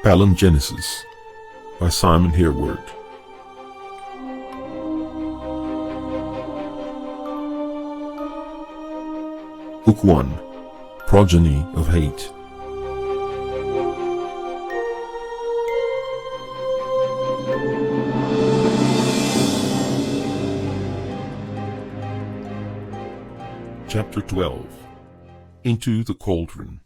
Palingenesis by Simon Hereward. Book 1. Progeny of Hate. Chapter 12. Into the Cauldron.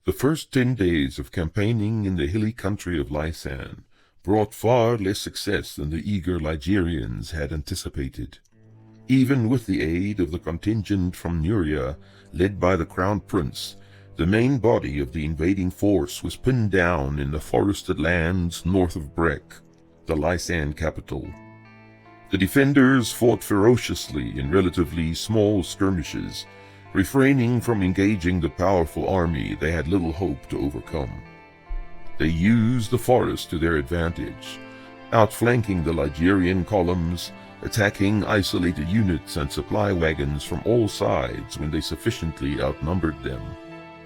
The first 10 days of campaigning in the hilly country of Lysan brought far less success than the eager Ligurians had anticipated. Even with the aid of the contingent from Nuria, led by the Crown Prince, the main body of the invading force was pinned down in the forested lands north of Brek, the Lysan capital. The defenders fought ferociously in relatively small skirmishes, refraining from engaging the powerful army they had little hope to overcome. They used the forest to their advantage, outflanking the Ligurian columns, attacking isolated units and supply wagons from all sides when they sufficiently outnumbered them.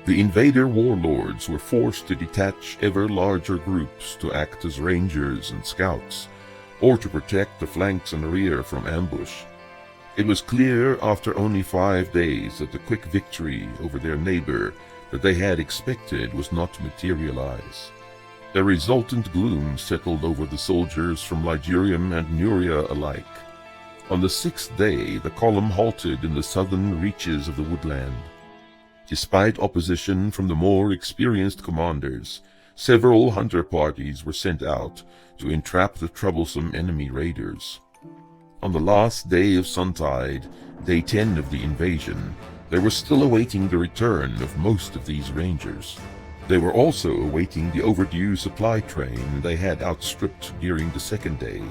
The invader warlords were forced to detach ever larger groups to act as rangers and scouts, or to protect the flanks and rear from ambush. It was clear after only 5 days that the quick victory over their neighbor that they had expected was not to materialize. The resultant gloom settled over the soldiers from Ligurium and Nuria alike. On the 6th day, the column halted in the southern reaches of the woodland. Despite opposition from the more experienced commanders, several hunter parties were sent out to entrap the troublesome enemy raiders. On the last day of Suntide, day 10 of the invasion, they were still awaiting the return of most of these rangers. They were also awaiting the overdue supply train they had outstripped during the 2nd day,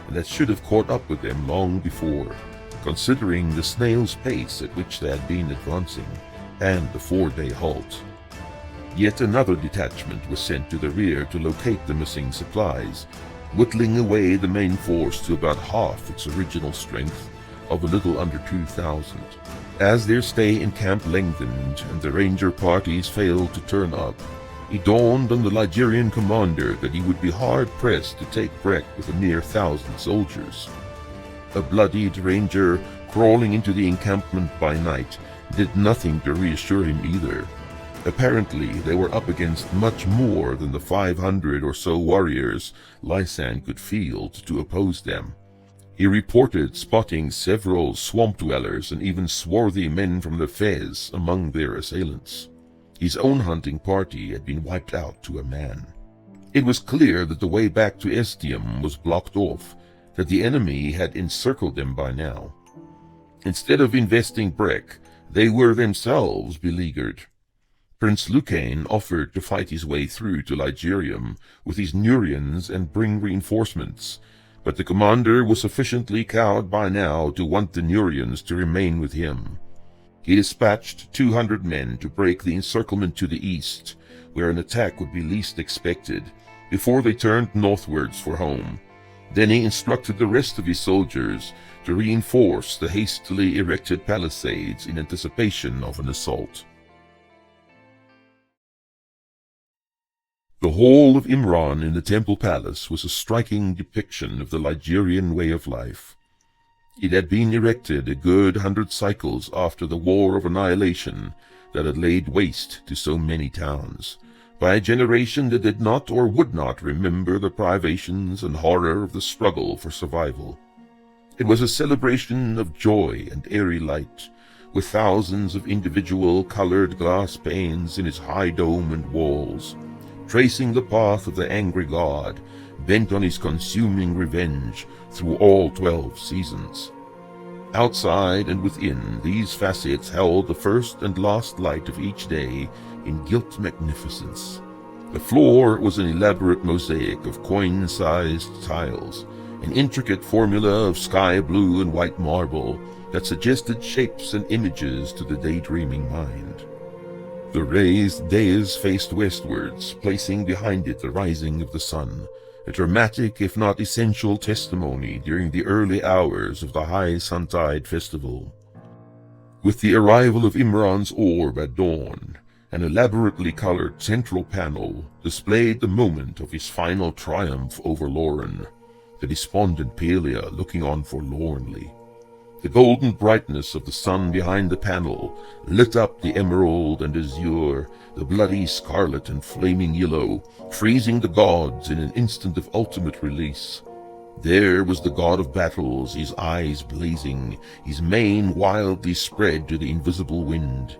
and that should have caught up with them long before, considering the snail's pace at which they had been advancing, and the 4-day halt. Yet another detachment was sent to the rear to locate the missing supplies, whittling away the main force to about half its original strength of a little under 2,000. As their stay in camp lengthened and the ranger parties failed to turn up, it dawned on the Ligurian commander that he would be hard-pressed to take Brek with a mere 1,000 soldiers. A bloodied ranger crawling into the encampment by night did nothing to reassure him either. Apparently, they were up against much more than the 500 or so warriors Lysan could field to oppose them. He reported spotting several swamp dwellers and even swarthy men from the Fez among their assailants. His own hunting party had been wiped out to a man. It was clear that the way back to Estium was blocked off, that the enemy had encircled them by now. Instead of investing Brek, they were themselves beleaguered. Prince Lucane offered to fight his way through to Ligurium with his Nurians and bring reinforcements, but the commander was sufficiently cowed by now to want the Nurians to remain with him. He dispatched 200 men to break the encirclement to the east, where an attack would be least expected, before they turned northwards for home. Then he instructed the rest of his soldiers to reinforce the hastily erected palisades in anticipation of an assault. The hall of Imran in the temple palace was a striking depiction of the Ligurian way of life. It had been erected a good 100 cycles after the War of Annihilation that had laid waste to so many towns, by a generation that did not or would not remember the privations and horror of the struggle for survival. It was a celebration of joy and airy light, with thousands of individual colored glass panes in its high dome and walls, tracing the path of the angry god, bent on his consuming revenge through all 12 seasons. Outside and within, these facets held the first and last light of each day in gilt magnificence. The floor was an elaborate mosaic of coin-sized tiles, an intricate formula of sky blue and white marble that suggested shapes and images to the daydreaming mind. The raised dais faced westwards, placing behind it the rising of the sun, a dramatic if not essential testimony during the early hours of the high Suntide festival. With the arrival of Imran's orb at dawn, An elaborately colored central panel displayed the moment of his final triumph over Lauren, the despondent Pelia looking on forlornly. The golden brightness of the sun behind the panel lit up the emerald and azure, the bloody scarlet and flaming yellow, freezing the gods in an instant of ultimate release. There was the god of battles, his eyes blazing, his mane wildly spread to the invisible wind.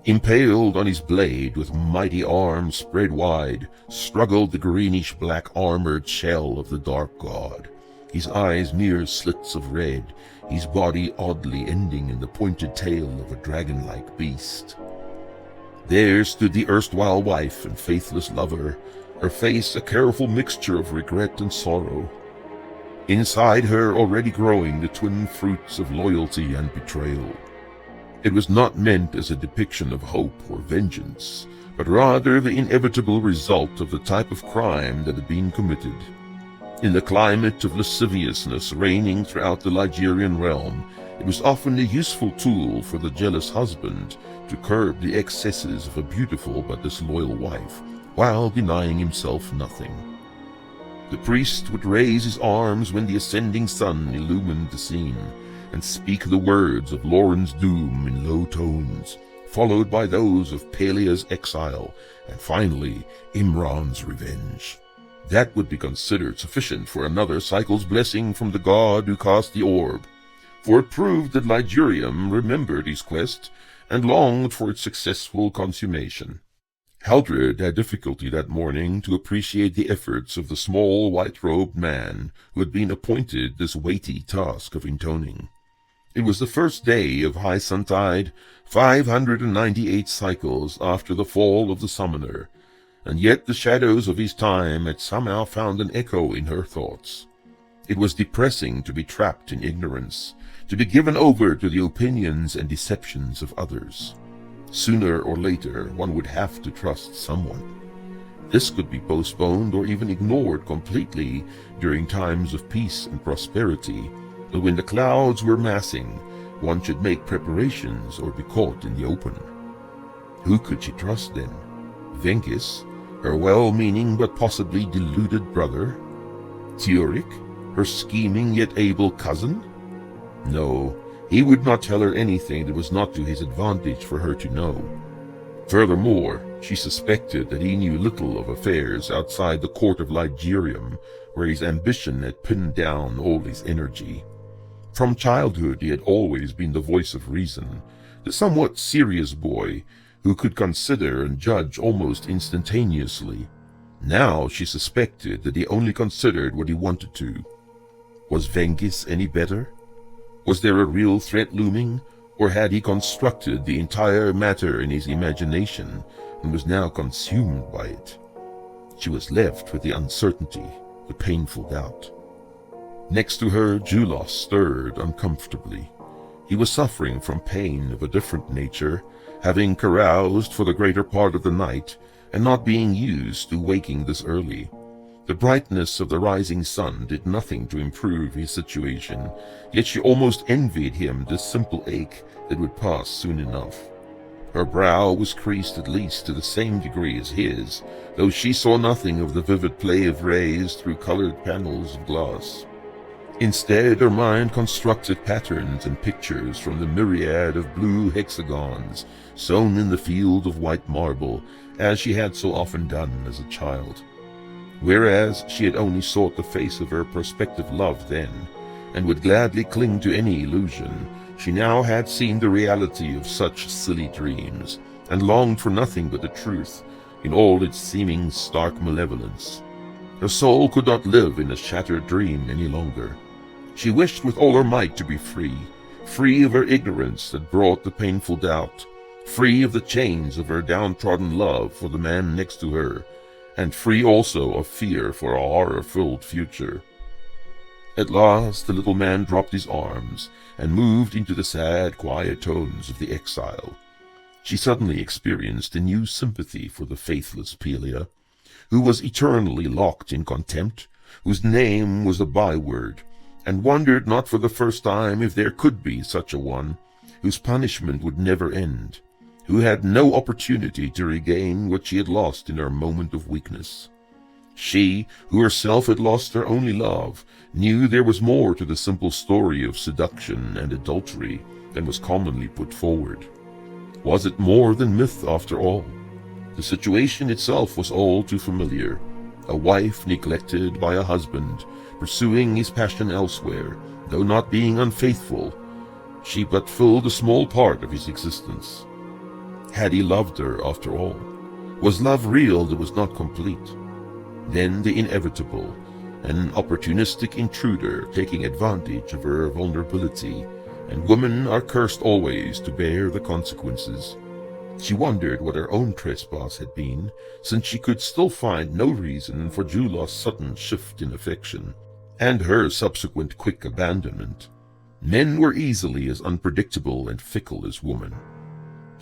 Impaled on his blade, with mighty arms spread wide, struggled the greenish-black armored shell of the dark god, his eyes mere slits of red, his body oddly ending in the pointed tail of a dragon-like beast. There stood the erstwhile wife and faithless lover, her face a careful mixture of regret and sorrow. Inside her already growing the twin fruits of loyalty and betrayal. It was not meant as a depiction of hope or vengeance, but rather the inevitable result of the type of crime that had been committed. In the climate of lasciviousness reigning throughout the Ligerian realm, it was often a useful tool for the jealous husband to curb the excesses of a beautiful but disloyal wife, while denying himself nothing. The priest would raise his arms when the ascending sun illumined the scene, and speak the words of Lauren's doom in low tones, followed by those of Pelia's exile, and finally Imran's revenge. That would be considered sufficient for another cycle's blessing from the god who cast the orb, for it proved that Ligurium remembered his quest and longed for its successful consummation. Haldred had difficulty that morning to appreciate the efforts of the small white-robed man who had been appointed this weighty task of intoning. It was the first day of high suntide, 598 cycles after the fall of the summoner, and yet the shadows of his time had somehow found an echo in her thoughts. It was depressing to be trapped in ignorance, to be given over to the opinions and deceptions of others. Sooner or later, one would have to trust someone. This could be postponed or even ignored completely during times of peace and prosperity, but when the clouds were massing, one should make preparations or be caught in the open. Who could she trust then? Vengis, her well-meaning but possibly deluded brother? Teoric, her scheming yet able cousin? No, he would not tell her anything that was not to his advantage for her to know. Furthermore, she suspected that he knew little of affairs outside the court of Ligurium, where his ambition had pinned down all his energy. From childhood he had always been the voice of reason, the somewhat serious boy who could consider and judge almost instantaneously. Now she suspected that he only considered what he wanted to. Was Vengis any better? Was there a real threat looming, or had he constructed the entire matter in his imagination and was now consumed by it? She was left with the uncertainty, the painful doubt. Next to her, Julos stirred uncomfortably. He was suffering from pain of a different nature, having caroused for the greater part of the night and not being used to waking this early. The brightness of the rising sun did nothing to improve his situation, yet she almost envied him this simple ache that would pass soon enough. Her brow was creased at least to the same degree as his, though she saw nothing of the vivid play of rays through colored panels of glass. Instead, her mind constructed patterns and pictures from the myriad of blue hexagons sewn in the field of white marble, as she had so often done as a child. Whereas she had only sought the face of her prospective love then, and would gladly cling to any illusion, she now had seen the reality of such silly dreams, and longed for nothing but the truth, in all its seeming stark malevolence. Her soul could not live in a shattered dream any longer. She wished with all her might to be free, free of her ignorance that brought the painful doubt, free of the chains of her downtrodden love for the man next to her, and free also of fear for a horror-filled future. At last the little man dropped his arms and moved into the sad, quiet tones of the exile. She suddenly experienced a new sympathy for the faithless Pelia, who was eternally locked in contempt, whose name was a byword, and wondered not for the first time if there could be such a one, whose punishment would never end, who had no opportunity to regain what she had lost in her moment of weakness. She, who herself had lost her only love, knew there was more to the simple story of seduction and adultery than was commonly put forward. Was it more than myth after all? The situation itself was all too familiar. A wife neglected by a husband, pursuing his passion elsewhere, though not being unfaithful. She but filled a small part of his existence. Had he loved her after all? Was love real that was not complete? Then the inevitable, an opportunistic intruder taking advantage of her vulnerability, and women are cursed always to bear the consequences. She wondered what her own trespass had been, since she could still find no reason for Julo's sudden shift in affection, and her subsequent quick abandonment. Men were easily as unpredictable and fickle as women.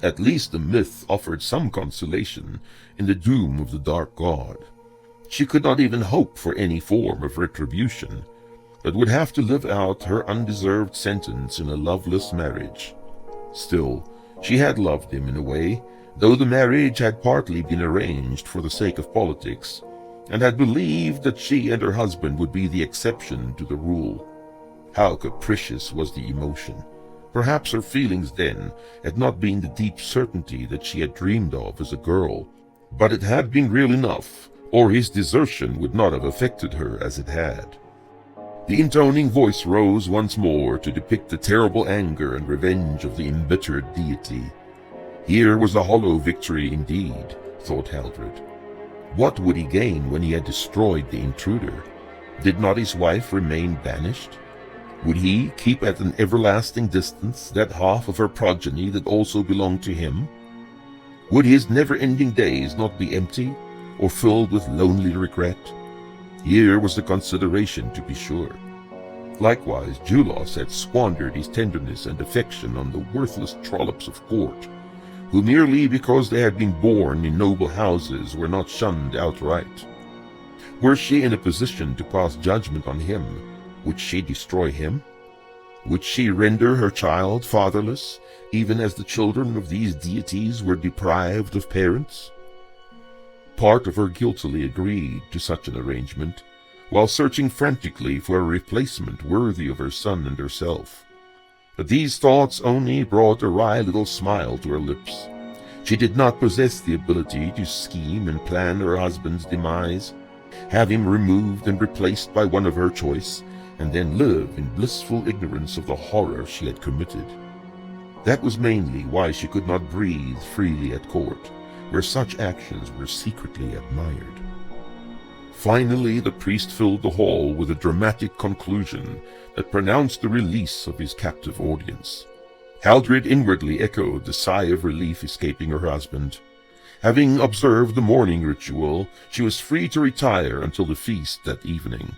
At least the myth offered some consolation in the doom of the dark god. She could not even hope for any form of retribution, but would have to live out her undeserved sentence in a loveless marriage. Still, she had loved him in a way, though the marriage had partly been arranged for the sake of politics, and had believed that she and her husband would be the exception to the rule. How capricious was the emotion! Perhaps her feelings then had not been the deep certainty that she had dreamed of as a girl, but it had been real enough, or his desertion would not have affected her as it had. The intoning voice rose once more to depict the terrible anger and revenge of the embittered deity. Here was a hollow victory indeed, thought Haldred. What would he gain when he had destroyed the intruder? Did not his wife remain banished? Would he keep at an everlasting distance that half of her progeny that also belonged to him? Would his never-ending days not be empty, or filled with lonely regret? Here was the consideration, to be sure. Likewise, Julos had squandered his tenderness and affection on the worthless trollops of court, who merely because they had been born in noble houses were not shunned outright. Were she in a position to pass judgment on him, would she destroy him? Would she render her child fatherless, even as the children of these deities were deprived of parents? Part of her guiltily agreed to such an arrangement, while searching frantically for a replacement worthy of her son and herself. But these thoughts only brought a wry little smile to her lips. She did not possess the ability to scheme and plan her husband's demise, have him removed and replaced by one of her choice, and then live in blissful ignorance of the horror she had committed. That was mainly why she could not breathe freely at court, where such actions were secretly admired. Finally, the priest filled the hall with a dramatic conclusion that pronounced the release of his captive audience. Haldred inwardly echoed the sigh of relief escaping her husband. Having observed the morning ritual, she was free to retire until the feast that evening.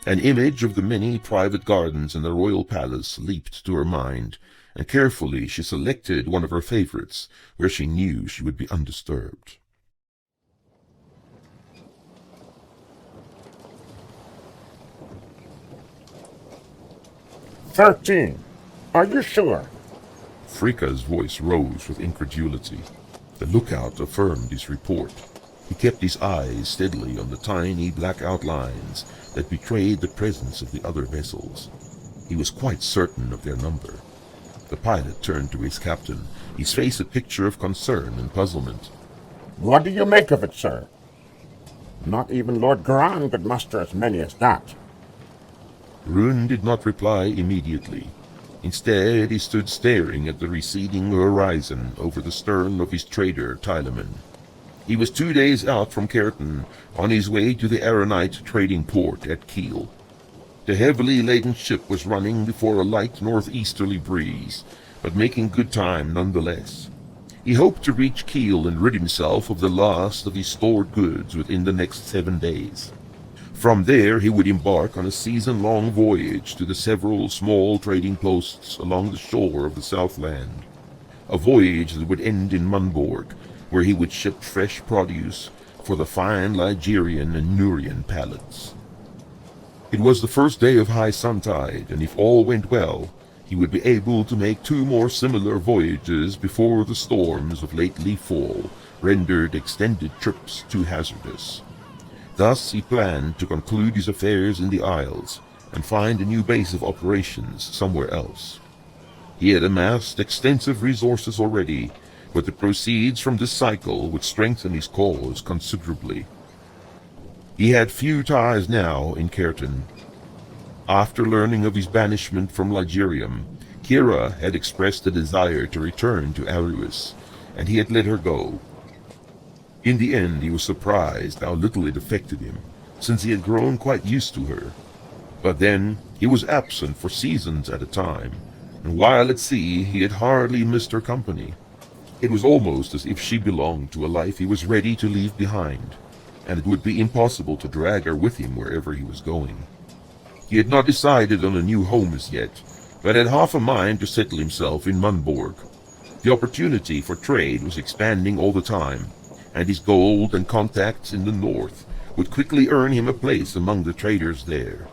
An image of the many private gardens in the royal palace leaped to her mind, and carefully she selected one of her favorites, where she knew she would be undisturbed. "13. Are you sure?" Fricka's voice rose with incredulity. The lookout affirmed his report. He kept his eyes steadily on the tiny black outlines that betrayed the presence of the other vessels. He was quite certain of their number. The pilot turned to his captain, his face a picture of concern and puzzlement. "What do you make of it, sir? Not even Lord Gran could muster as many as that." Rune did not reply immediately. Instead, he stood staring at the receding horizon over the stern of his trader, Tyleman. He was 2 days out from Caerton, on his way to the Aeronite trading port at Kiel. The heavily laden ship was running before a light northeasterly breeze, but making good time nonetheless. He hoped to reach Kiel and rid himself of the last of his stored goods within the next 7 days. From there he would embark on a season-long voyage to the several small trading posts along the shore of the Southland. A voyage that would end in Munborg, where he would ship fresh produce for the fine Ligurian and Nurian palates. It was the first day of high sun-tide, and if all went well, he would be able to make 2 more similar voyages before the storms of late leaf-fall rendered extended trips too hazardous. Thus he planned to conclude his affairs in the Isles and find a new base of operations somewhere else. He had amassed extensive resources already, but the proceeds from this cycle would strengthen his cause considerably. He had few ties now in Cauldron. After learning of his banishment from Ligurium, Kira had expressed a desire to return to Aruis, and he had let her go. In the end, he was surprised how little it affected him, since he had grown quite used to her. But then, he was absent for seasons at a time, and while at sea, he had hardly missed her company. It was almost as if she belonged to a life he was ready to leave behind, and it would be impossible to drag her with him wherever he was going. He had not decided on a new home as yet, but had half a mind to settle himself in Munborg. The opportunity for trade was expanding all the time, and his gold and contacts in the north would quickly earn him a place among the traders there.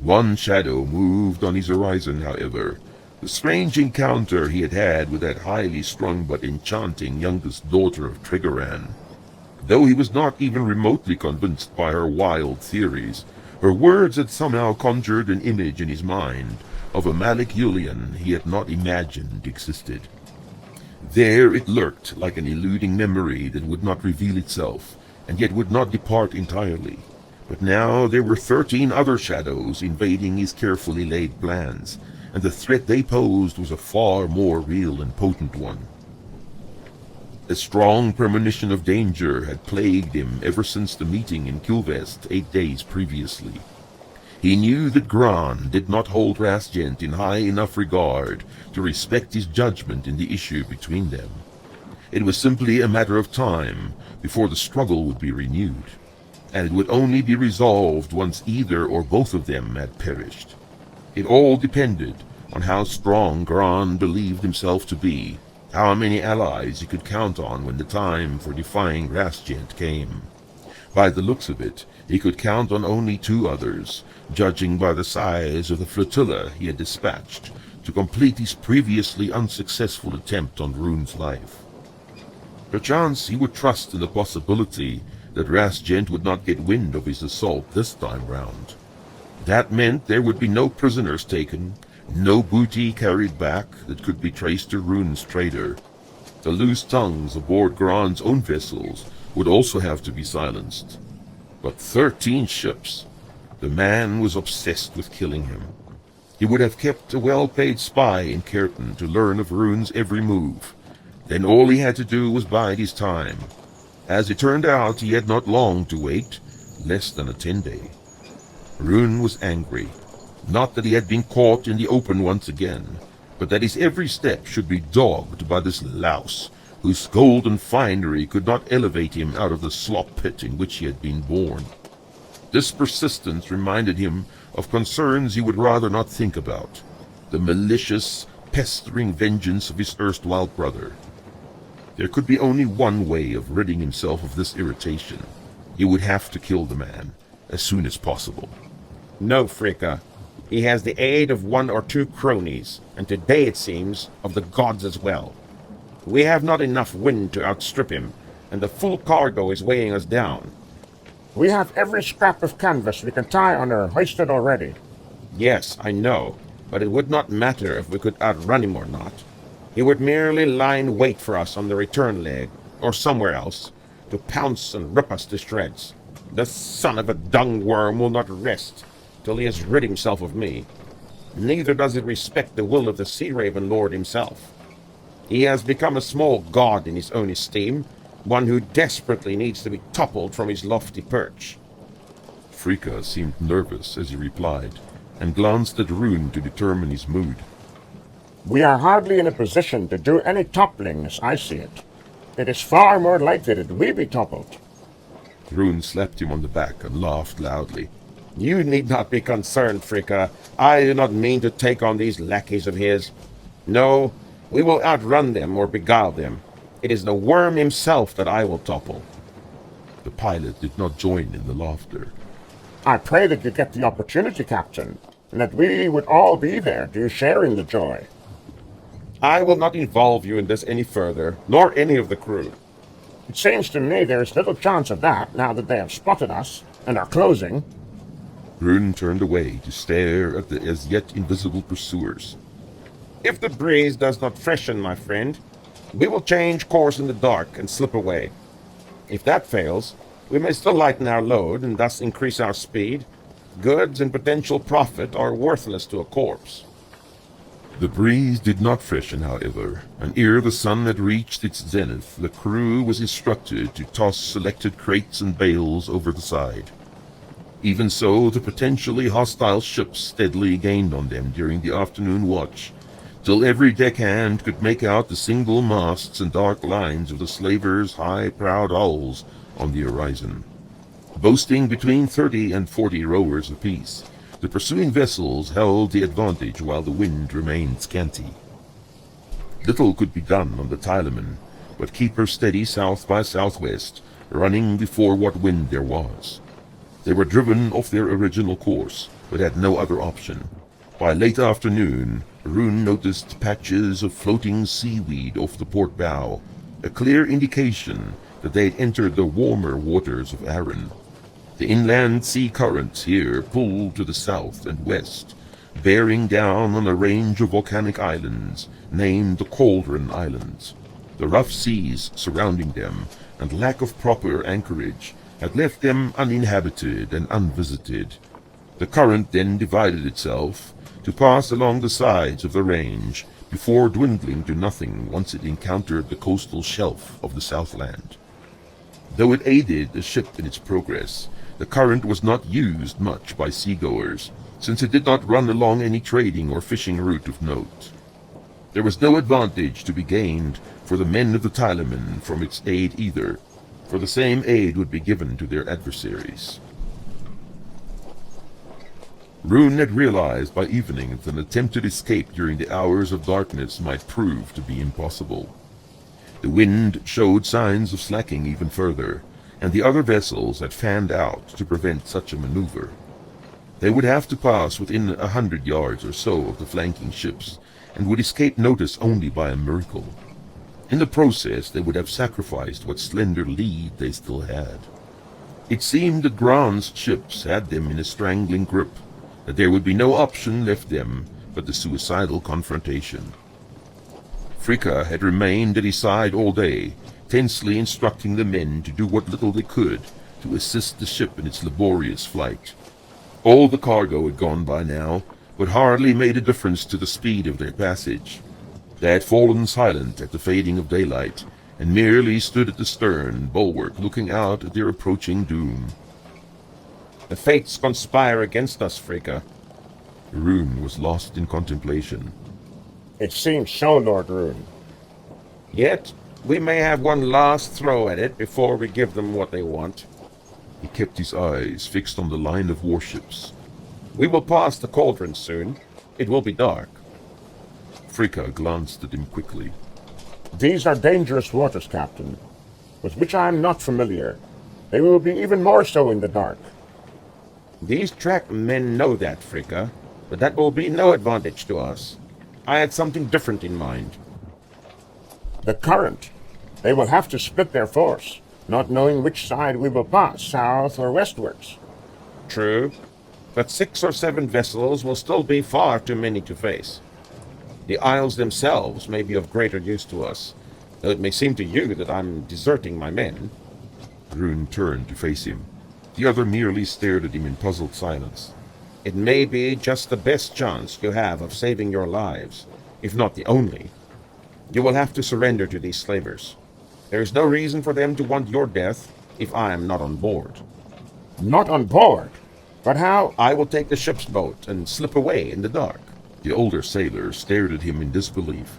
One shadow moved on his horizon, however, the strange encounter he had had with that highly strung but enchanting youngest daughter of Trigoran. Though he was not even remotely convinced by her wild theories, her words had somehow conjured an image in his mind of a Malik Yulian he had not imagined existed. There it lurked like an eluding memory that would not reveal itself, and yet would not depart entirely. But now there were 13 other shadows invading his carefully laid plans, and the threat they posed was a far more real and potent one. A strong premonition of danger had plagued him ever since the meeting in Kilvest 8 days previously. He knew that Gran did not hold Rasgent in high enough regard to respect his judgment in the issue between them. It was simply a matter of time before the struggle would be renewed, and it would only be resolved once either or both of them had perished. It all depended on how strong Gran believed himself to be, how many allies he could count on when the time for defying Rasgent came. By the looks of it, he could count on only 2 others, judging by the size of the flotilla he had dispatched to complete his previously unsuccessful attempt on Rune's life. Perchance he would trust in the possibility that Rasgent would not get wind of his assault this time round. That meant there would be no prisoners taken, no booty carried back that could be traced to Rune's trader. The loose tongues aboard Gran's own vessels would also have to be silenced. But 13 ships! The man was obsessed with killing him. He would have kept a well-paid spy in Cauldron to learn of Rune's every move. Then all he had to do was bide his time. As it turned out, he had not long to wait, less than a 10-day. Rune was angry. Not that he had been caught in the open once again, but that his every step should be dogged by this louse, whose golden finery could not elevate him out of the slop pit in which he had been born. This persistence reminded him of concerns he would rather not think about, the malicious, pestering vengeance of his erstwhile brother. There could be only one way of ridding himself of this irritation. He would have to kill the man, as soon as possible. No, Fricka. He has the aid of 1 or 2 cronies, and today, it seems, of the gods as well. We have not enough wind to outstrip him, and the full cargo is weighing us down. We have every scrap of canvas we can tie on her hoisted already. Yes, I know, but it would not matter if we could outrun him or not. He would merely lie in wait for us on the return leg, or somewhere else, to pounce and rip us to shreds. The son of a dung worm will not rest till he has rid himself of me. Neither does it respect the will of the Sea Raven Lord himself. He has become a small god in his own esteem, one who desperately needs to be toppled from his lofty perch. Fricka seemed nervous as he replied, and glanced at Rune to determine his mood. We are hardly in a position to do any toppling as I see it. It is far more likely that we be toppled. Rune slapped him on the back and laughed loudly. You need not be concerned, Fricka. I do not mean to take on these lackeys of his. No, we will outrun them or beguile them. It is the worm himself that I will topple. The pilot did not join in the laughter. I pray that you get the opportunity, Captain. and that we would all be there to share in the joy. I will not involve you in this any further, nor any of the crew. It seems to me there is little chance of that now that they have spotted us and are closing. Rune turned away to stare at the as yet invisible pursuers. If the breeze does not freshen, my friend, we will change course in the dark and slip away. If that fails, we may still lighten our load and thus increase our speed. Goods and potential profit are worthless to a corpse. The breeze did not freshen, however, and ere the sun had reached its zenith, the crew was instructed to toss selected crates and bales over the side. Even so, the potentially hostile ships steadily gained on them during the afternoon watch, till every deckhand could make out the single masts and dark lines of the slavers' high, proud hulls on the horizon. Boasting between 30 and 40 rowers apiece, the pursuing vessels held the advantage while the wind remained scanty. Little could be done on the Tyleman, but keep her steady south by southwest, running before what wind there was. They were driven off their original course, but had no other option. By late afternoon, Rune noticed patches of floating seaweed off the port bow, a clear indication that they had entered the warmer waters of Arran. The inland sea currents here pulled to the south and west, bearing down on a range of volcanic islands named the Cauldron Islands. The rough seas surrounding them and lack of proper anchorage had left them uninhabited and unvisited. The current then divided itself to pass along the sides of the range before dwindling to nothing once it encountered the coastal shelf of the Southland. Though it aided the ship in its progress, the current was not used much by seagoers, since it did not run along any trading or fishing route of note. There was no advantage to be gained for the men of the Tyleman from its aid either, for the same aid would be given to their adversaries. Rune had realized by evening that an attempted escape during the hours of darkness might prove to be impossible. The wind showed signs of slacking even further, and the other vessels had fanned out to prevent such a maneuver. They would have to pass within 100 yards or so of the flanking ships, and would escape notice only by a miracle. In the process, they would have sacrificed what slender lead they still had. It seemed that Gran's ships had them in a strangling grip, that there would be no option left them but the suicidal confrontation. Fricka had remained at his side all day, tensely instructing the men to do what little they could to assist the ship in its laborious flight. All the cargo had gone by now, but hardly made a difference to the speed of their passage. They had fallen silent at the fading of daylight, and merely stood at the stern bulwark looking out at their approaching doom. The fates conspire against us, Fricka. Rune was lost in contemplation. It seems so, Lord Rune. Yet, we may have one last throw at it before we give them what they want. He kept his eyes fixed on the line of warships. We will pass the Cauldron soon. It will be dark. Fricka glanced at him quickly. These are dangerous waters, Captain, with which I am not familiar. They will be even more so in the dark. These track men know that, Fricka, but that will be no advantage to us. I had something different in mind. The current. They will have to split their force, not knowing which side we will pass, south or westwards. True, but 6 or 7 vessels will still be far too many to face. The isles themselves may be of greater use to us, though it may seem to you that I'm deserting my men. Rune turned to face him. The other merely stared at him in puzzled silence. It may be just the best chance you have of saving your lives, if not the only. You will have to surrender to these slavers. There is no reason for them to want your death if I am not on board. Not on board? But how? I will take the ship's boat and slip away in the dark. The older sailor stared at him in disbelief.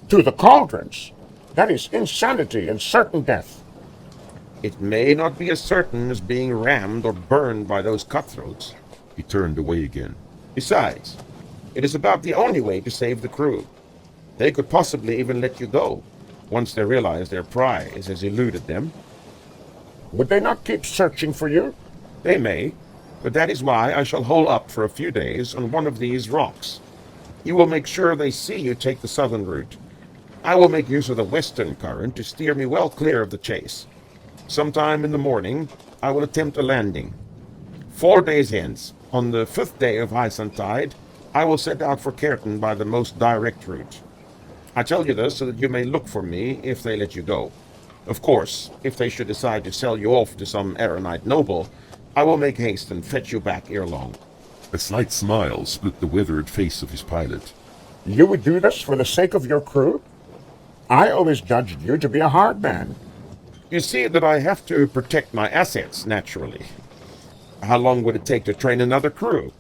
To the cauldrons? That is insanity and certain death. It may not be as certain as being rammed or burned by those cutthroats. He turned away again. Besides, it is about the only way to save the crew. They could possibly even let you go, once they realize their prize has eluded them. Would they not keep searching for you? They may, But that is why I shall hole up for a few days on one of these rocks. You will make sure they see you take the southern route. I will make use of the western current to steer me well clear of the chase. Sometime in the morning, I will attempt a landing. 4 days hence, on the 5th day of Whitsuntide, I will set out for Cairton by the most direct route. I tell you this so that you may look for me if they let you go. Of course, if they should decide to sell you off to some eremite noble, I will make haste and fetch you back ere long. A slight smile split the withered face of his pilot. You would do this for the sake of your crew? I always judged you to be a hard man. You see that I have to protect my assets, naturally. How long would it take to train another crew?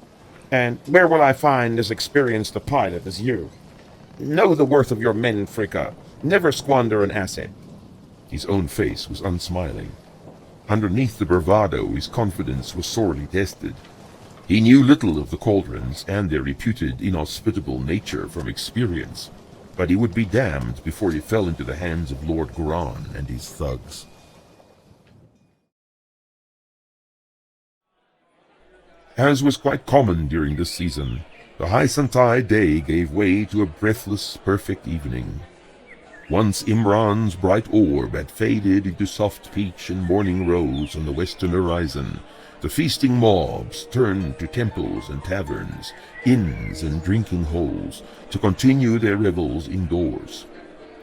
And where will I find as experienced a pilot as you? Know the worth of your men, Fricka. Never squander an asset. His own face was unsmiling. Underneath the bravado, his confidence was sorely tested. He knew little of the Cauldrons and their reputed inhospitable nature from experience, but he would be damned before he fell into the hands of Lord Goran and his thugs. As was quite common during this season, the Whitsuntide day gave way to a breathless, perfect evening. Once Imran's bright orb had faded into soft peach and morning rose on the western horizon, the feasting mobs turned to temples and taverns, inns and drinking holes, to continue their revels indoors.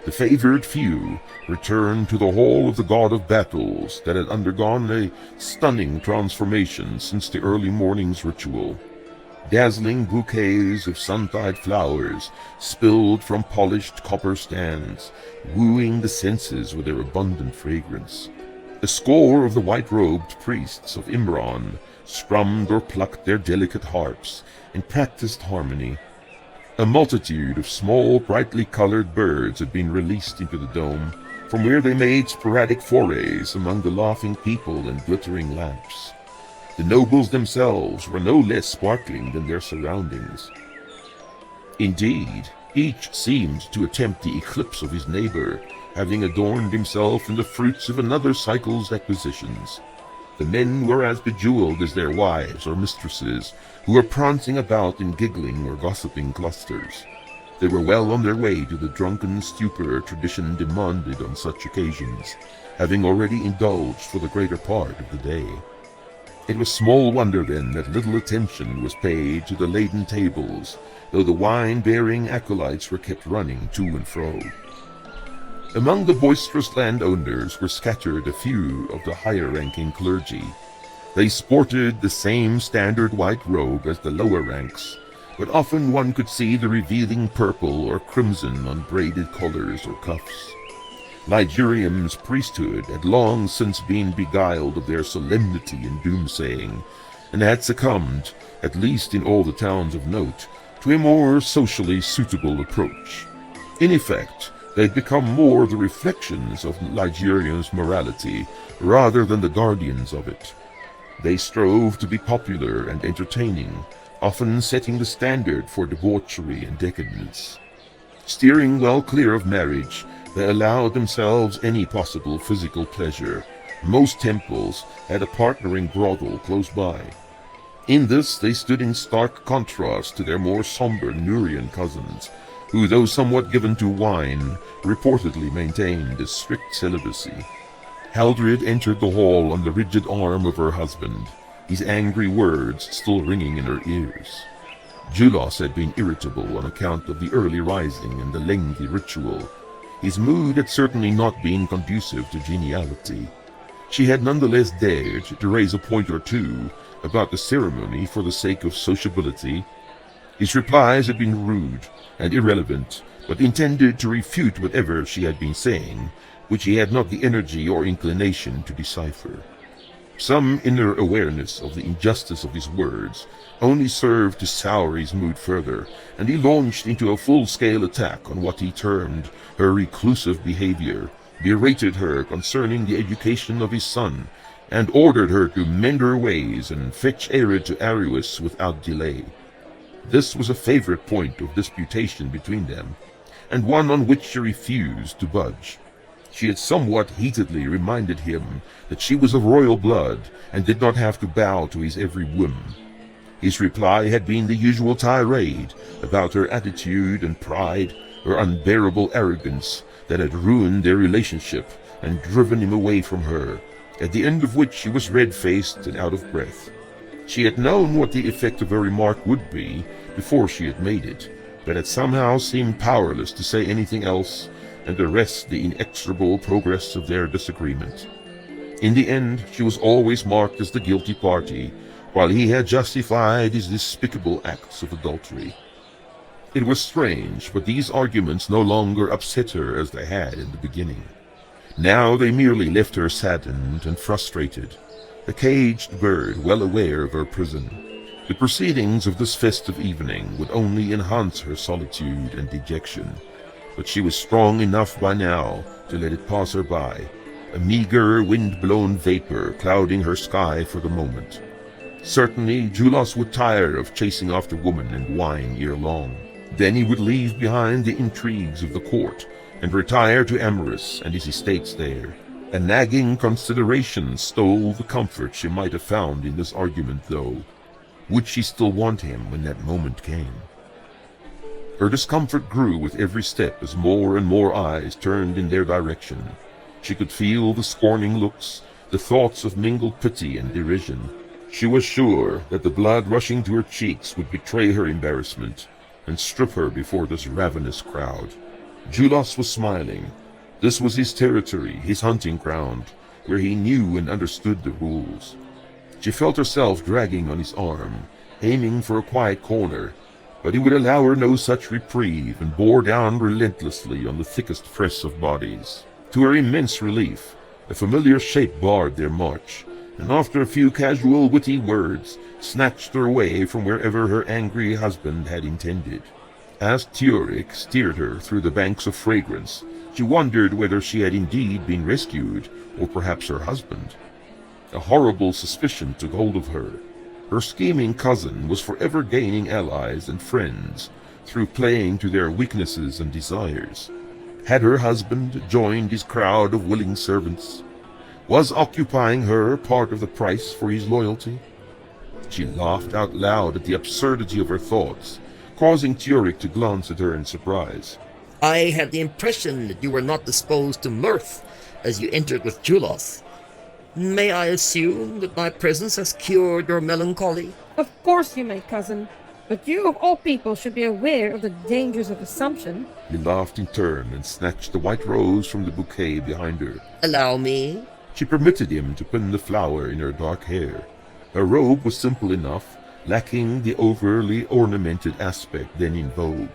The favored few returned to the Hall of the God of Battles that had undergone a stunning transformation since the early morning's ritual. Dazzling bouquets of suntide flowers spilled from polished copper stands, wooing the senses with their abundant fragrance. A score of the white-robed priests of Imran strummed or plucked their delicate harps in practiced harmony. A multitude of small, brightly colored birds had been released into the dome, from where they made sporadic forays among the laughing people and glittering lamps. The nobles themselves were no less sparkling than their surroundings. Indeed, each seemed to attempt the eclipse of his neighbor, having adorned himself in the fruits of another cycle's acquisitions. The men were as bejeweled as their wives or mistresses, who were prancing about in giggling or gossiping clusters. They were well on their way to the drunken stupor tradition demanded on such occasions, having already indulged for the greater part of the day. It was small wonder then that little attention was paid to the laden tables, though the wine-bearing acolytes were kept running to and fro. Among the boisterous landowners were scattered a few of the higher-ranking clergy. They sported the same standard white robe as the lower ranks, but often one could see the revealing purple or crimson on braided collars or cuffs. Ligurium's priesthood had long since been beguiled of their solemnity and doomsaying, and had succumbed, at least in all the towns of note, to a more socially suitable approach. In effect, they had become more the reflections of Ligurium's morality, rather than the guardians of it. They strove to be popular and entertaining, often setting the standard for debauchery and decadence. Steering well clear of marriage, they allowed themselves any possible physical pleasure. Most temples had a partnering brothel close by. In this they stood in stark contrast to their more somber Nurian cousins, who, though somewhat given to wine, reportedly maintained a strict celibacy. Haldred entered the hall on the rigid arm of her husband, his angry words still ringing in her ears. Julos had been irritable on account of the early rising and the lengthy ritual. His mood had certainly not been conducive to geniality. She had nonetheless dared to raise a point or two about the ceremony for the sake of sociability. His replies had been rude and irrelevant, but intended to refute whatever she had been saying, which he had not the energy or inclination to decipher. Some inner awareness of the injustice of his words only served to sour his mood further, and he launched into a full-scale attack on what he termed her reclusive behavior, berated her concerning the education of his son, and ordered her to mend her ways and fetch Arid to Arius without delay. This was a favorite point of disputation between them, and one on which she refused to budge. She had somewhat heatedly reminded him that she was of royal blood and did not have to bow to his every whim. His reply had been the usual tirade about her attitude and pride, her unbearable arrogance that had ruined their relationship and driven him away from her, at the end of which she was red-faced and out of breath. She had known what the effect of her remark would be before she had made it, but had somehow seemed powerless to say anything else and arrest the inexorable progress of their disagreement. In the end, she was always marked as the guilty party, while he had justified his despicable acts of adultery. It was strange, but these arguments no longer upset her as they had in the beginning. Now they merely left her saddened and frustrated, a caged bird well aware of her prison. The proceedings of this festive evening would only enhance her solitude and dejection, but she was strong enough by now to let it pass her by, a meager, wind-blown vapor clouding her sky for the moment. Certainly, Julas would tire of chasing after woman and wine ere long. Then he would leave behind the intrigues of the court and retire to Amorous and his estates there. A nagging consideration stole the comfort she might have found in this argument, though. Would she still want him when that moment came? Her discomfort grew with every step as more and more eyes turned in their direction. She could feel the scorning looks, the thoughts of mingled pity and derision. She was sure that the blood rushing to her cheeks would betray her embarrassment and strip her before this ravenous crowd. Julas was smiling. This was his territory, his hunting ground, where he knew and understood the rules. She felt herself dragging on his arm, aiming for a quiet corner, but he would allow her no such reprieve and bore down relentlessly on the thickest press of bodies. To her immense relief, a familiar shape barred their march, and after a few casual witty words, snatched her away from wherever her angry husband had intended. As Teoric steered her through the banks of fragrance, she wondered whether she had indeed been rescued, or perhaps her husband. A horrible suspicion took hold of her. Her scheming cousin was forever gaining allies and friends through playing to their weaknesses and desires. Had her husband joined his crowd of willing servants? Was occupying her part of the price for his loyalty? She laughed out loud at the absurdity of her thoughts, causing Teoric to glance at her in surprise. I had the impression that you were not disposed to mirth as you entered with Julas. May I assume that my presence has cured your melancholy? Of course you may, cousin. But you of all people should be aware of the dangers of assumption. He laughed in turn and snatched the white rose from the bouquet behind her. Allow me. She permitted him to pin the flower in her dark hair. Her robe was simple enough, lacking the overly ornamented aspect then in vogue.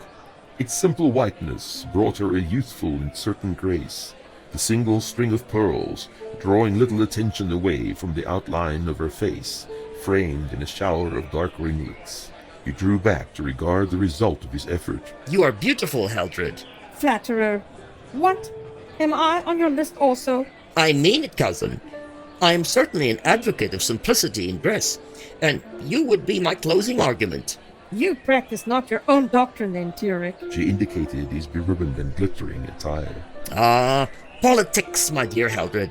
Its simple whiteness brought her a youthful and certain grace, the single string of pearls drawing little attention away from the outline of her face, framed in a shower of dark ringlets. He drew back to regard the result of his effort. You are beautiful, Haldred. Flatterer. What? Am I on your list also? I mean it, cousin. I am certainly an advocate of simplicity in dress, and you would be my closing argument. You practice not your own doctrine then, Teoric. She indicated his beribboned and glittering attire. Politics, my dear Haldred,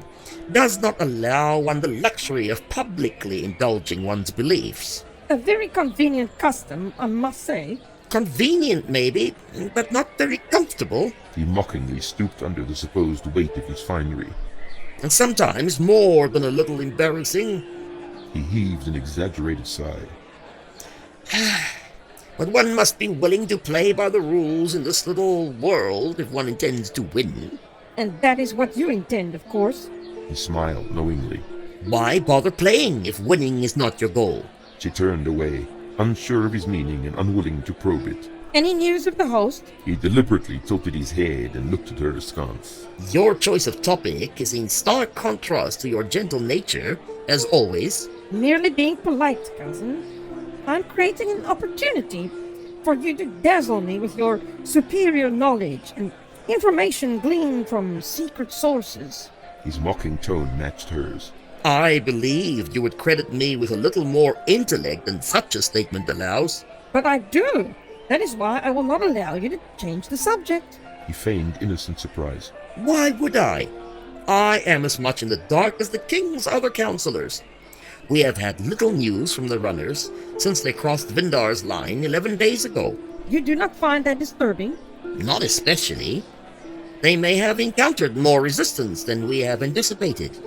does not allow one the luxury of publicly indulging one's beliefs. A very convenient custom, I must say. Convenient, maybe, but not very comfortable. He mockingly stooped under the supposed weight of his finery. And sometimes more than a little embarrassing. He heaved an exaggerated sigh. But one must be willing to play by the rules in this little world if one intends to win. And that is what you intend, of course. He smiled knowingly. Why bother playing if winning is not your goal? She turned away, unsure of his meaning and unwilling to probe it. Any news of the host? He deliberately tilted his head and looked at her askance. Your choice of topic is in stark contrast to your gentle nature, as always. Merely being polite, cousin. I'm creating an opportunity for you to dazzle me with your superior knowledge and information gleaned from secret sources. His mocking tone matched hers. I believed you would credit me with a little more intellect than such a statement allows. But I do. That is why I will not allow you to change the subject. He feigned innocent surprise. Why would I? I am as much in the dark as the king's other counselors. We have had little news from the runners since they crossed Vindar's line 11 days ago. You do not find that disturbing? Not especially. They may have encountered more resistance than we have anticipated.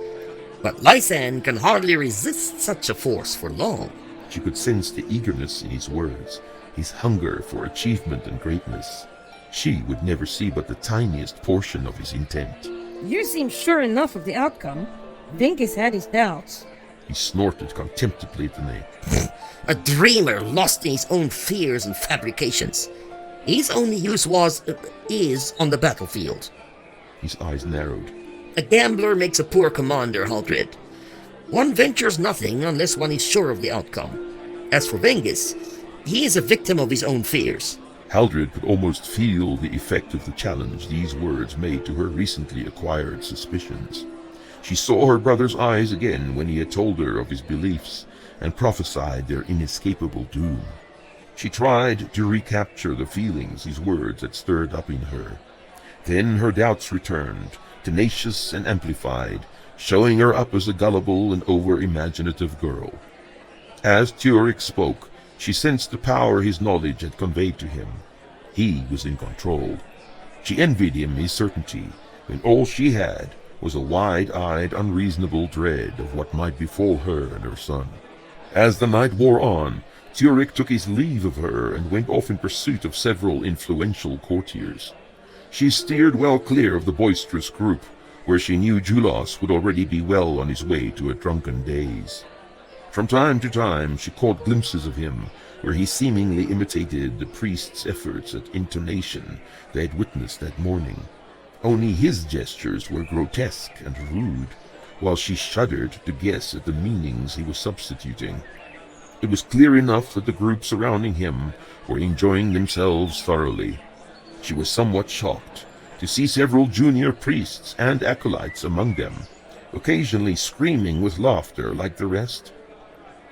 But Lysan can hardly resist such a force for long. She could sense the eagerness in his words, his hunger for achievement and greatness. She would never see but the tiniest portion of his intent. You seem sure enough of the outcome. Vinkis had his doubts. He snorted contemptibly at the name. A dreamer lost in his own fears and fabrications. His only use is on the battlefield. His eyes narrowed. A gambler makes a poor commander, Haldred. One ventures nothing unless one is sure of the outcome. As for Vengis, he is a victim of his own fears. Haldred could almost feel the effect of the challenge these words made to her recently acquired suspicions. She saw her brother's eyes again when he had told her of his beliefs and prophesied their inescapable doom. She tried to recapture the feelings these words had stirred up in her. Then her doubts returned, tenacious and amplified, showing her up as a gullible and over-imaginative girl. As Turik spoke, she sensed the power his knowledge had conveyed to him. He was in control. She envied him his certainty, when all she had was a wide-eyed, unreasonable dread of what might befall her and her son. As the night wore on, Turik took his leave of her and went off in pursuit of several influential courtiers. She steered well clear of the boisterous group, where she knew Julas would already be well on his way to a drunken daze. From time to time she caught glimpses of him, where he seemingly imitated the priest's efforts at intonation they had witnessed that morning. Only his gestures were grotesque and rude, while she shuddered to guess at the meanings he was substituting. It was clear enough that the group surrounding him were enjoying themselves thoroughly. She was somewhat shocked to see several junior priests and acolytes among them, occasionally screaming with laughter like the rest.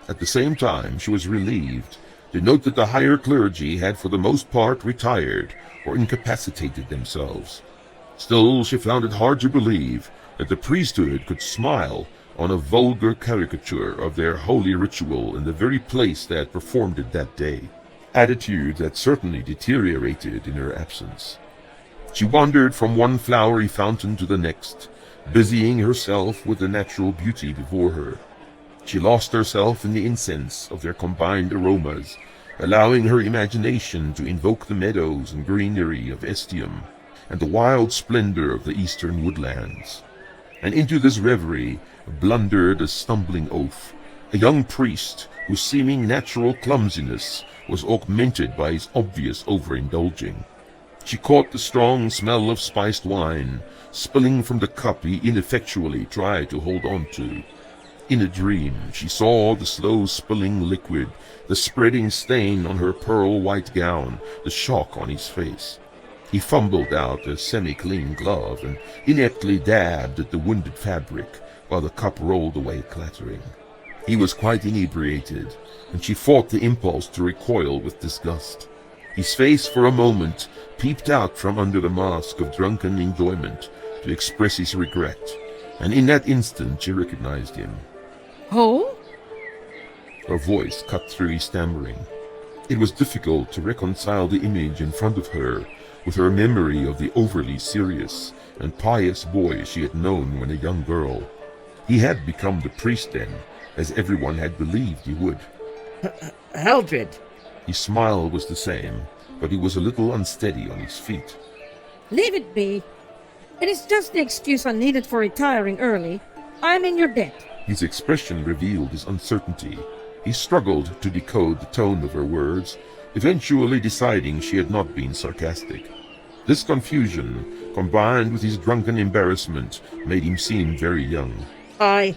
At the same time, she was relieved to note that the higher clergy had for the most part retired or incapacitated themselves. Still, she found it hard to believe that the priesthood could smile on a vulgar caricature of their holy ritual in the very place they had performed it that day, attitude that certainly deteriorated in her absence. She wandered from one flowery fountain to the next, busying herself with the natural beauty before her. She lost herself in the incense of their combined aromas, allowing her imagination to invoke the meadows and greenery of Estium and the wild splendor of the eastern woodlands. And into this reverie blundered a stumbling oaf, a young priest whose seeming natural clumsiness was augmented by his obvious overindulging. She caught the strong smell of spiced wine, spilling from the cup he ineffectually tried to hold on to. In a dream, she saw the slow spilling liquid, the spreading stain on her pearl-white gown, the shock on his face. He fumbled out a semi-clean glove and ineptly dabbed at the wounded fabric, while the cup rolled away clattering. He was quite inebriated, and she fought the impulse to recoil with disgust. His face for a moment peeped out from under the mask of drunken enjoyment to express his regret, and in that instant she recognized him. Oh? Her voice cut through his stammering. It was difficult to reconcile the image in front of her with her memory of the overly serious and pious boy she had known when a young girl. He had become the priest then, as everyone had believed he would. Haldred. His smile was the same, but he was a little unsteady on his feet. Leave it be. It is just the excuse I needed for retiring early. I am in your debt. His expression revealed his uncertainty. He struggled to decode the tone of her words, eventually deciding she had not been sarcastic. This confusion, combined with his drunken embarrassment, made him seem very young. I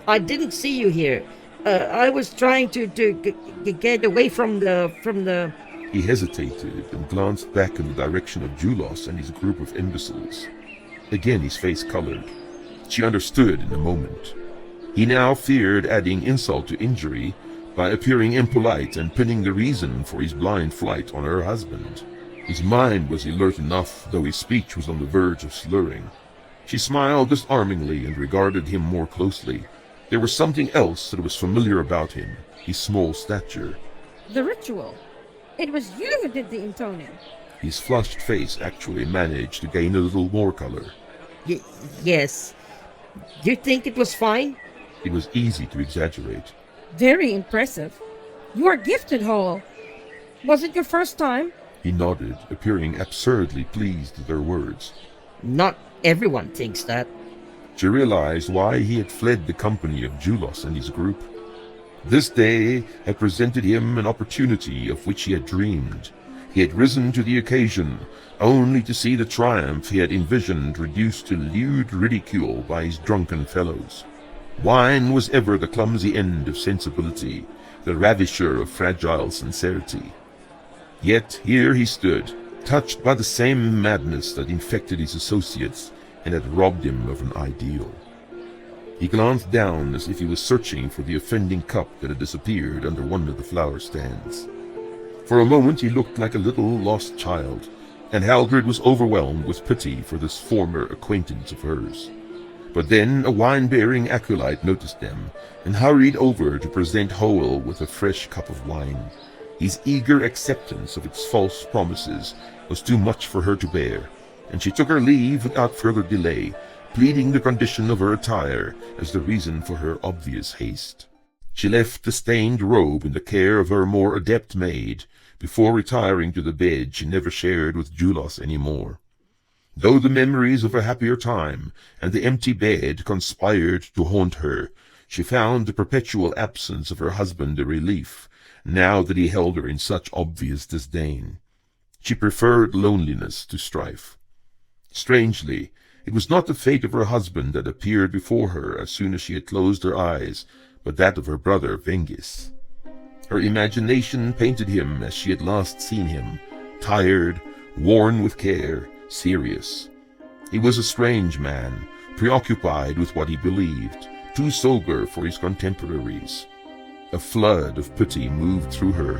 didn't see you here. I was trying to get away from the... He hesitated and glanced back in the direction of Julas and his group of imbeciles. Again his face colored. She understood in a moment. He now feared adding insult to injury by appearing impolite and pinning the reason for his blind flight on her husband. His mind was alert enough, though his speech was on the verge of slurring. She smiled disarmingly and regarded him more closely. There was something else that was familiar about him, his small stature. The ritual. It was you who did the intoning. His flushed face actually managed to gain a little more color. Yes. You think it was fine? It was easy to exaggerate. Very impressive. You are gifted, Howell. Was it your first time? He nodded, appearing absurdly pleased at their words. Not everyone thinks that. She realized why he had fled the company of Julos and his group. This day had presented him an opportunity of which he had dreamed. He had risen to the occasion, only to see the triumph he had envisioned reduced to lewd ridicule by his drunken fellows. Wine was ever the clumsy end of sensibility, the ravisher of fragile sincerity. Yet here he stood, touched by the same madness that infected his associates and had robbed him of an ideal. He glanced down as if he was searching for the offending cup that had disappeared under one of the flower stands. For a moment he looked like a little lost child, and Haldred was overwhelmed with pity for this former acquaintance of hers. But then a wine-bearing acolyte noticed them, and hurried over to present Howell with a fresh cup of wine. His eager acceptance of its false promises was too much for her to bear, and she took her leave without further delay, pleading the condition of her attire as the reason for her obvious haste. She left the stained robe in the care of her more adept maid, before retiring to the bed she never shared with Julos any more. Though the memories of a happier time and the empty bed conspired to haunt her, she found the perpetual absence of her husband a relief, now that he held her in such obvious disdain. She preferred loneliness to strife. Strangely, it was not the fate of her husband that appeared before her as soon as she had closed her eyes, but that of her brother Vengis. Her imagination painted him as she had last seen him, tired, worn with care, serious. He was a strange man, preoccupied with what he believed, too sober for his contemporaries. A flood of pity moved through her,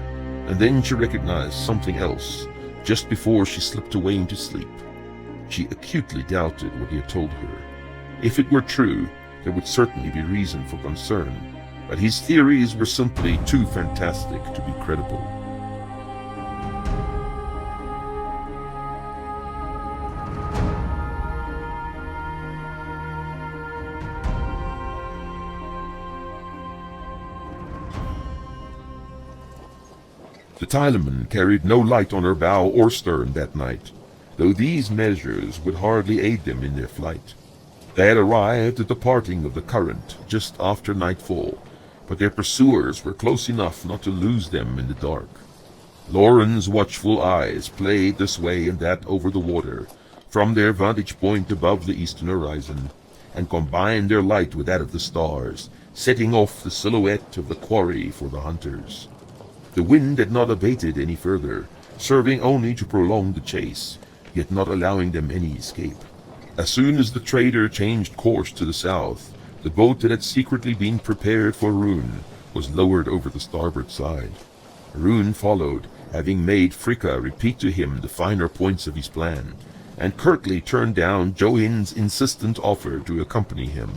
and then she recognized something else, just before she slipped away into sleep. She acutely doubted what he had told her. If it were true, there would certainly be reason for concern, but his theories were simply too fantastic to be credible. The Tyleman carried no light on her bow or stern that night, though these measures would hardly aid them in their flight. They had arrived at the parting of the current just after nightfall, but their pursuers were close enough not to lose them in the dark. Lauren's watchful eyes played this way and that over the water, from their vantage point above the eastern horizon, and combined their light with that of the stars, setting off the silhouette of the quarry for the hunters. The wind had not abated any further, serving only to prolong the chase, yet not allowing them any escape. As soon as the trader changed course to the south, the boat that had secretly been prepared for Rune was lowered over the starboard side. Rune followed, having made Fricka repeat to him the finer points of his plan, and curtly turned down Johin's insistent offer to accompany him.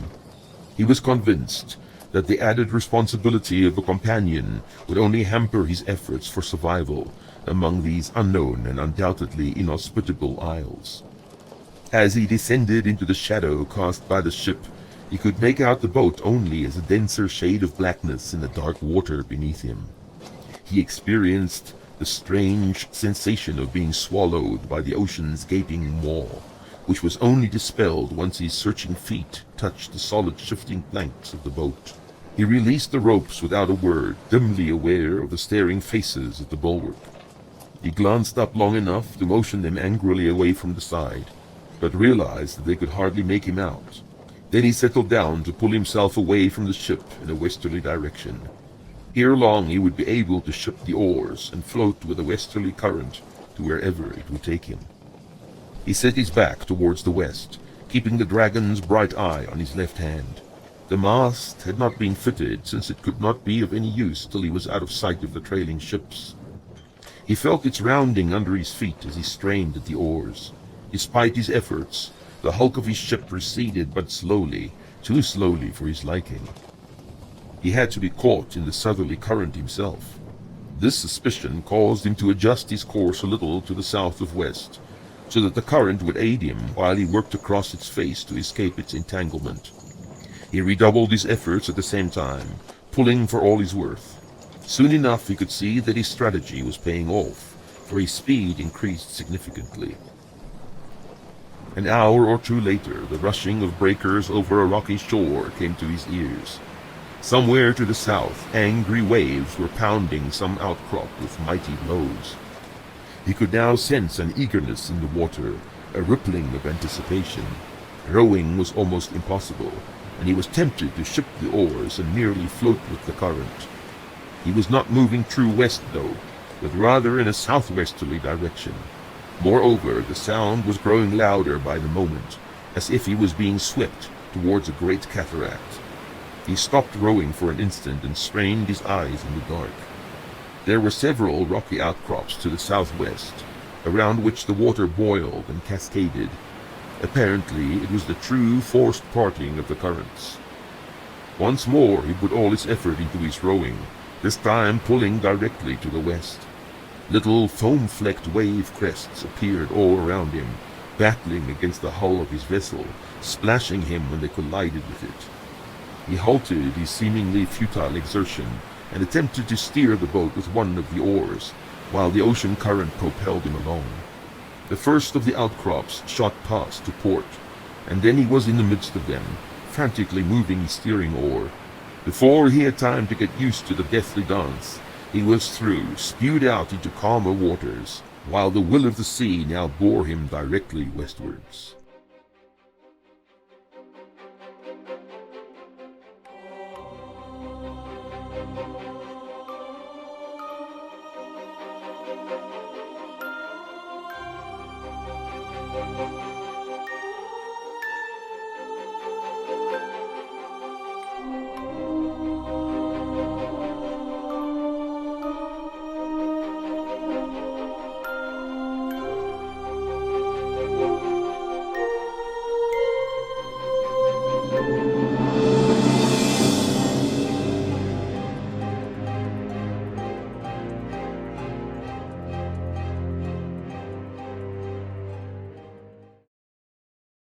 He was convinced that the added responsibility of a companion would only hamper his efforts for survival among these unknown and undoubtedly inhospitable isles. As he descended into the shadow cast by the ship, he could make out the boat only as a denser shade of blackness in the dark water beneath him. He experienced the strange sensation of being swallowed by the ocean's gaping maw, which was only dispelled once his searching feet touched the solid shifting planks of the boat. He released the ropes without a word, dimly aware of the staring faces at the bulwark. He glanced up long enough to motion them angrily away from the side, but realized that they could hardly make him out. Then he settled down to pull himself away from the ship in a westerly direction. Ere long he would be able to ship the oars and float with a westerly current to wherever it would take him. He set his back towards the west, keeping the dragon's bright eye on his left hand. The mast had not been fitted, since it could not be of any use till he was out of sight of the trailing ships. He felt its rounding under his feet as he strained at the oars. Despite his efforts, The hulk of his ship receded but slowly, too slowly for his liking. He had to be caught in the southerly current himself. This suspicion caused him to adjust his course a little to the south of west, so that the current would aid him while he worked across its face to escape its entanglement. He redoubled his efforts at the same time, pulling for all his worth. Soon enough he could see that his strategy was paying off, for his speed increased significantly. An hour or two later, the rushing of breakers over a rocky shore came to his ears. Somewhere to the south, angry waves were pounding some outcrop with mighty blows. He could now sense an eagerness in the water, a rippling of anticipation. Rowing was almost impossible, and he was tempted to ship the oars and merely float with the current. He was not moving true west, though, but rather in a southwesterly direction. Moreover, the sound was growing louder by the moment, as if he was being swept towards a great cataract. He stopped rowing for an instant and strained his eyes in the dark. There were several rocky outcrops to the southwest, around which the water boiled and cascaded. Apparently, it was the true forced parting of the currents. Once more he put all his effort into his rowing, this time pulling directly to the west. Little foam-flecked wave crests appeared all around him, battling against the hull of his vessel, splashing him when they collided with it. He halted his seemingly futile exertion and attempted to steer the boat with one of the oars, while the ocean current propelled him along. The first of the outcrops shot past to port, and then he was in the midst of them, frantically moving his steering oar. Before he had time to get used to the deathly dance, he was through, spewed out into calmer waters, while the will of the sea now bore him directly westwards.